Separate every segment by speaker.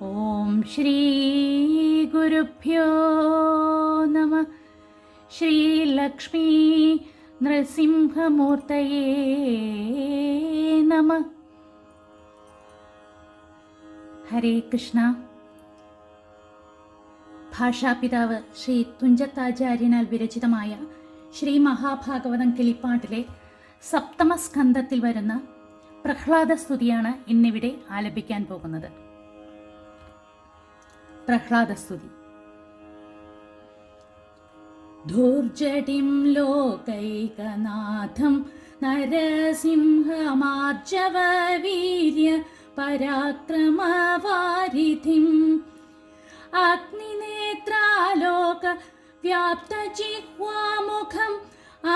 Speaker 1: ഓം ശ്രീ ഗുരുഭ്യോ നമ. ശ്രീ ലക്ഷ്മീ നൃസിംഹമൂർത്തയേ നമ. ഹരേ കൃഷ്ണ. ഭാഷാപിതാവ് ശ്രീ തുഞ്ചത്താചാര്യനാൽ വിരചിതമായ ശ്രീ മഹാഭാഗവതം കിളിപ്പാട്ടിലെ സപ്തമസ്കന്ധത്തിൽ വരുന്ന പ്രഹ്ലാദസ്തുതിയാണ് ഇന്നിവിടെ ആലപിക്കാൻ പോകുന്നത്. പ്രഹ്ലാദസ്തുതി. ധൂർജടിം ലോകൈകനാഥം നരസിംഹമാർജവവീര്യ പരാക്രമവാരിധിം അഗ്നിനേത്രാലോക വ്യാപ്തജിഹ്വാമുഖം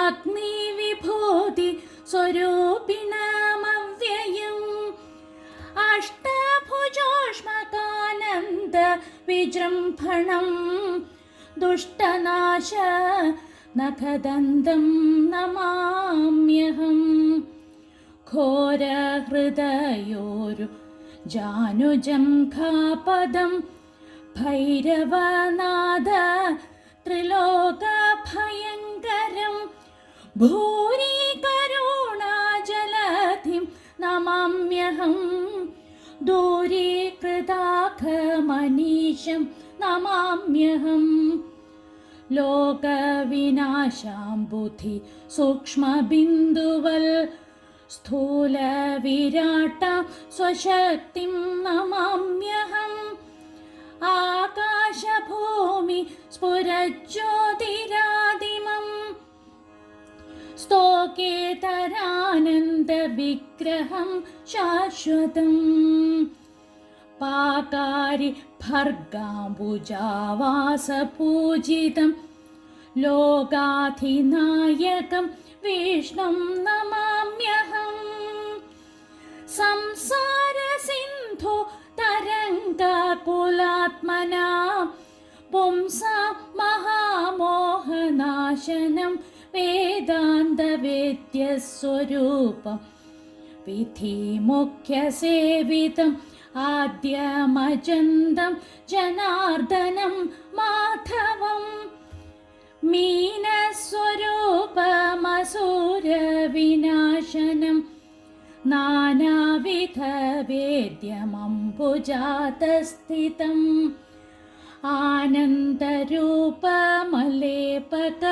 Speaker 1: അഗ്നിവിഭൂതി സ്വരൂപിണമവ്യയം അഷ്ടഭുജോഷ്മകാനന്ദ വിജൃംഭണം ദുഷ്ടനാശ നഖദന്തം നമാമ്യഹം ഘോരഹൃദയോരു ജാനുജം ഖാപദം ഭൈരവനാഥ ത്രിലോകഭയങ്കരം ഭൂരി കരുണാജലധിം നമാമ്യഹം ദൂരീകൃതാഖമനീശം നമാമ്യഹം ലോകവിനാശാം ബുദ്ധി സൂക്ഷ്മബിന്ദുവൽ സ്ഥൂലവിരാട്ട സ്വശക്തിം നമാമ്യഹം ആകാശഭൂമി സ്ഫുരജ്യോതിരാദിമം സ്തോകേതരാനന്ദവിഗ്രഹം ശാശ്വതം പാകാരി ഭർഗാംബുജാവാസപൂജിതം ലോകാധിനായകം വിഷ്ണും നമാമ്യഹം സംസാരസിന്ധു തരംഗകുലാത്മനാ പുംസാ മഹാമോഹനാശനം വേദാന്തവേദ്യസ്വരൂപം വിധിമുഖ്യസേവിതം ആദ്യമജന്തം ജനാർദ്ദനം മാധവം മീനസ്വരൂപമസൂരവിനാശനം നാനാവിധവേദ്യമംബുജാതസ്ഥിതം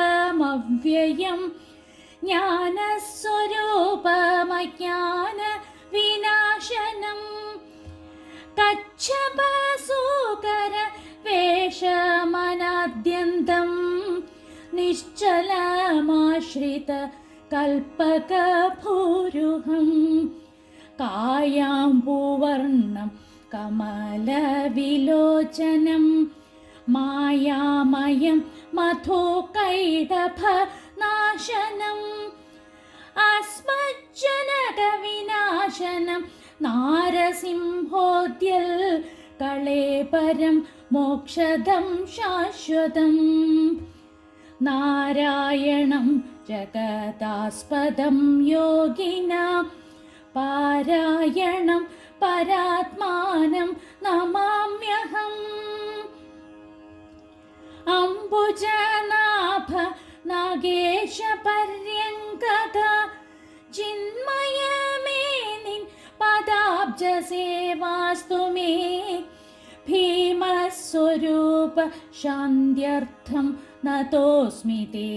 Speaker 1: ആനന്ദരൂപമലേപകമവ്യയം ജ്ഞാനസ്വരൂപമജ്ഞാന വിനാശനം കച്ഛപസൂകര വേഷമനാദ്യന്തം നിശ്ചലമാശ്രിത കൽപ്പകഭൂരുഹം കായാംബുവർണം കമലവിലോചനം മായാമയം മധുകൈടഭനാശനം അസ്മജ്ജനകവിനാശനം നാരസിംഹോദ്യൽ കളേപരം മോക്ഷദം ശാശ്വതം നാരായണം ജഗദാസ്പദം യോഗിനാം പാരായണം പരാത്മാനം നമാമ്യഹം അംബുജനാഭ നാഗേശ പര്യങ്കക ചിന്മയമേ നിൻ പദാബ്ജസേവാസ്തു മേ ഭീമസ്വരൂപ ശാന്ത്യർത്ഥം നതോസ്മി തേ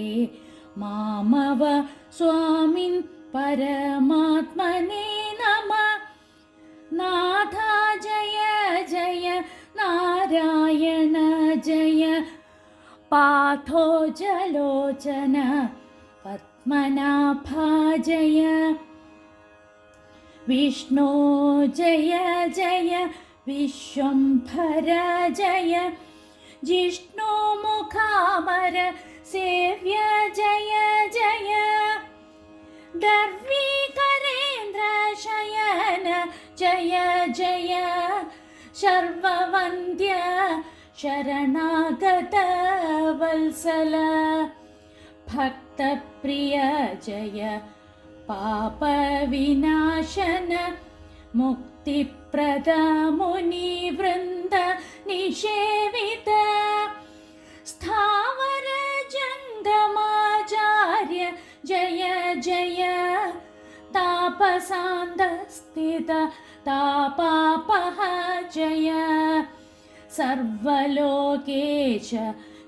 Speaker 1: മാമവ സ്വാമിൻ പരമാത്മനേ നമഃ നാഥ ജയ ജയ നാരായണ ജയ പാഥോ ജലോചന പത്മനാഭ ജയ വിഷ്ണു ജയ ജയ വിശ്വംഭര ജയ ജിഷ്ണു മുഖാമര സേവ്യ ജയ ജയ ദർവീകരേന്ദ്ര ശയന ജയ ജയ ശർവവന്ദ്യ ശരണാഗത വത്സല ഭക്തപ്രിയ ജയ പാപവിനാശന മുക്ത മുക്തിപ്രദ മുനിവൃന്ദ നിഷേവിത സ്ഥാവര ജംഗമാചാര്യ ജയ ജയ താപസാന്ത സ്ഥിത താപാപഹ ജയ സർവലോകേശ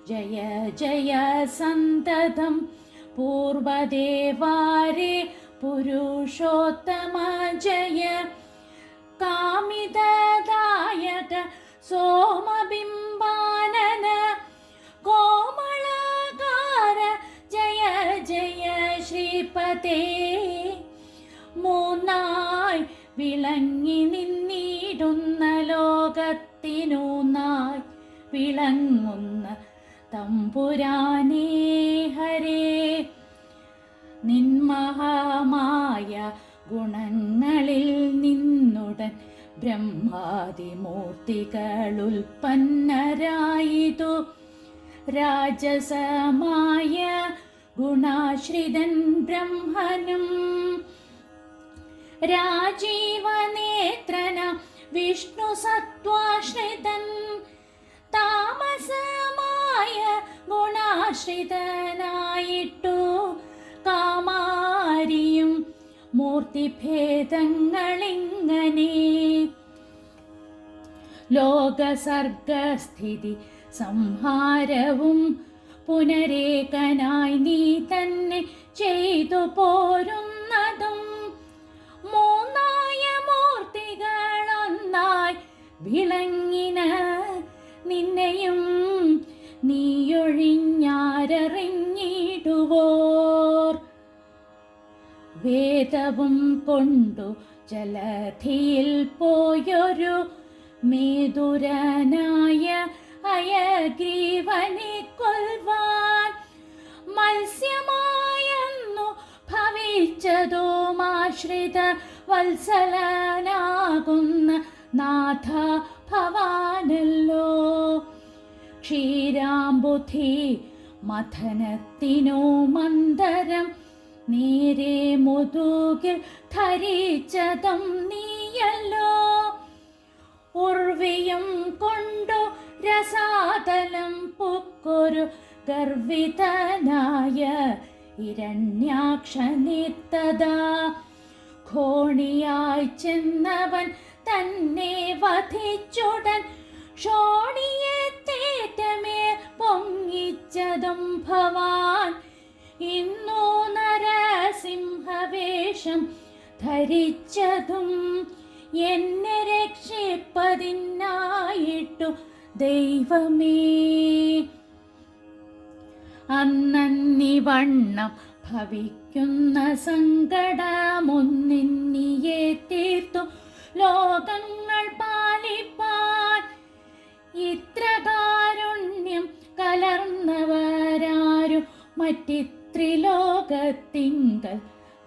Speaker 1: ജയ ജയ സന്തതം പൂർവദേവാരേ പുരുഷോത്തമ ജയ കാമിതദായക സോമബിംബാനന കോമളകാര ജയ ജയ ശ്രീപതേ മൂന്നായി വിളങ്ങി നിന്നിടുന്ന ലോകത്തിനൂന്നായി വിളങ്ങുന്ന തമ്പുരാനേ ഹരേ നിന്മഹാമായ ഗുണങ്ങളിൽ നിന്നുടൻ ബ്രഹ്മാദിമൂർത്തികളുൽപ്പന്നരായിതു രാജസമായ ഗുണാശ്രിതൻ ബ്രഹ്മനും രാജീവനേത്രന വിഷ്ണു സത്വാശ്രിതൻ താമസമായ ഗുണാശ്രിതനായിട്ടു കാമാരിയും മൂർത്തിഭേദങ്ങളിങ്ങനെ ലോകസർഗസ്ഥിതി സംഹാരവും പുനരേകനായി നീ തന്നെ ചെയ്തു പോരുന്നതും മൂന്നായ മൂർത്തികളൊന്നായി വിളങ്ങിന നിന്നെയും നീയൊഴിഞ്ഞാരറിഞ്ഞിടുവോർ വേദവും കൊണ്ടു ജലധിയിൽ പോയൊരു മേതുരനായ അയഗ്രീവനെ കൊൽവാൻ മത്സ്യമായെന്നു ഭവിച്ചതുമാശ്രിത വത്സലനാകുന്ന നാഥ ഭവാനല്ലോ ക്ഷീരാംബുധി മഥനത്തിനു മന്ദരം നേരെ മുതുകിൽ ധരിച്ചതും നീയല്ലോ ഉർവിയും കൊണ്ടു രസാതലം പുക്കൊരു ഗർവിതനായ ഹിരണ്യാക്ഷനിത്തതാ ഘോണിയായി ചെന്നവൻ തന്നെ വധിച്ചുടൻ ക്ഷോണിയെ തേറ്റമേ പൊങ്ങിച്ചതും ഭവാൻ ഇന്നു നരസിംഹവേഷം ധരിച്ചതും എന്നെ രക്ഷിപ്പതിനായിട്ടു ദൈവമേ അന്നന്നിവണ്ണം ഭവിക്കുന്ന സങ്കടമൊന്നിന്നിയെ തീർത്തു ലോകങ്ങൾ പാലിപ്പാൻ ഇത്ര കാരുണ്യം കലർന്നവരാരും മറ്റിത്രിലോകത്തിങ്കൽ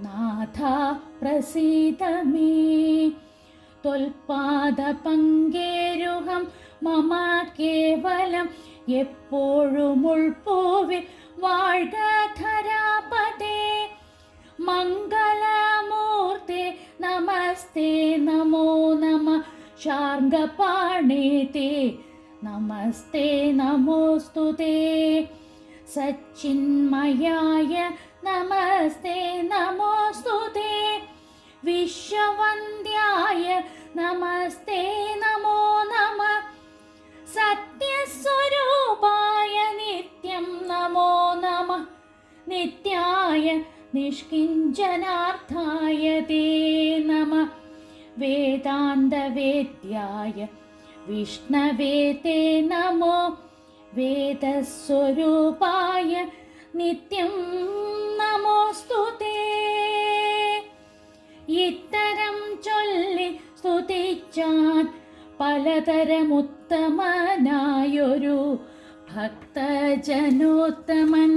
Speaker 1: നാഥ പ്രസീദമേ ത്വൽപാദ പങ്കേരുഹം മമ കേവലം എപ്പോഴും ഉൾപ്പൂവിൽ വാഴ്ക ധരാപതേ മംഗളമൂർത്തേ നമസ്തേ നമോ നമ ശാർംഗപാണേ തേ നമസ്തേ നമോസ്തുതേ സച്ചിന്മയായ നമസ്തേ നമോസ്തുതേ വിശ്വവന്ദ്യായ നമസ്തേ നമോ നമ സത്യസ്വരൂപായ നിത്യം നമോ നമ നിത്യായ നിഷ്കിഞ്ചനാർത്ഥായ തേ നമ വേദാന്തവേദ്യായ വിഷ്ണവേ തേ നമോ വേദസ്വരൂപായ നിത്യം നമോസ്തുതേ ഇത്തരം ചൊല്ലി സ്തുതിച്ചാൻ പലതരമുത്തമനായൊരു ഭക്തജനോത്തമൻ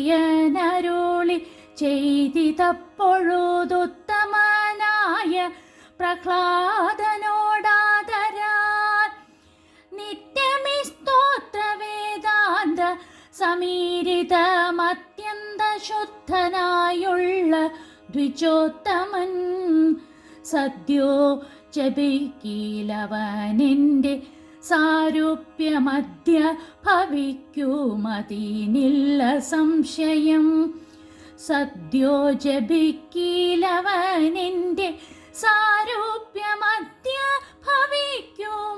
Speaker 1: ഭക്തപ്രിയനരുളി ചെയ്തിതപ്പൊഴുതുത്തമനായ പ്രഹ്ലാദനോടാദരാൻ നിത്യമി സ്തോത്ര വേദാന്ത സമീരിതമത്യന്ത ശുദ്ധനായുള്ള ദ്വിജോത്തമൻ സദ്യോ ജപിക്കീലവനെൻ്റെ സാരൂപ്യമദ്യ ഭവിക്കുമതിനില്ല സംശയം. സദ്യോ ജപിക്കീലവനെൻ്റെ സാരൂപ്യമദ്യ ഭവിക്കുമതിനില്ല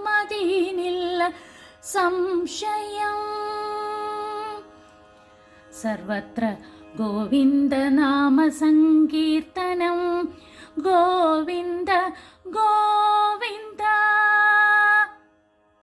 Speaker 1: സംശയം. സർവത്ര ഗോവിന്ദനാമ സങ്കീർത്തനം. ഗോവിന്ദ ഗോവിന്ദ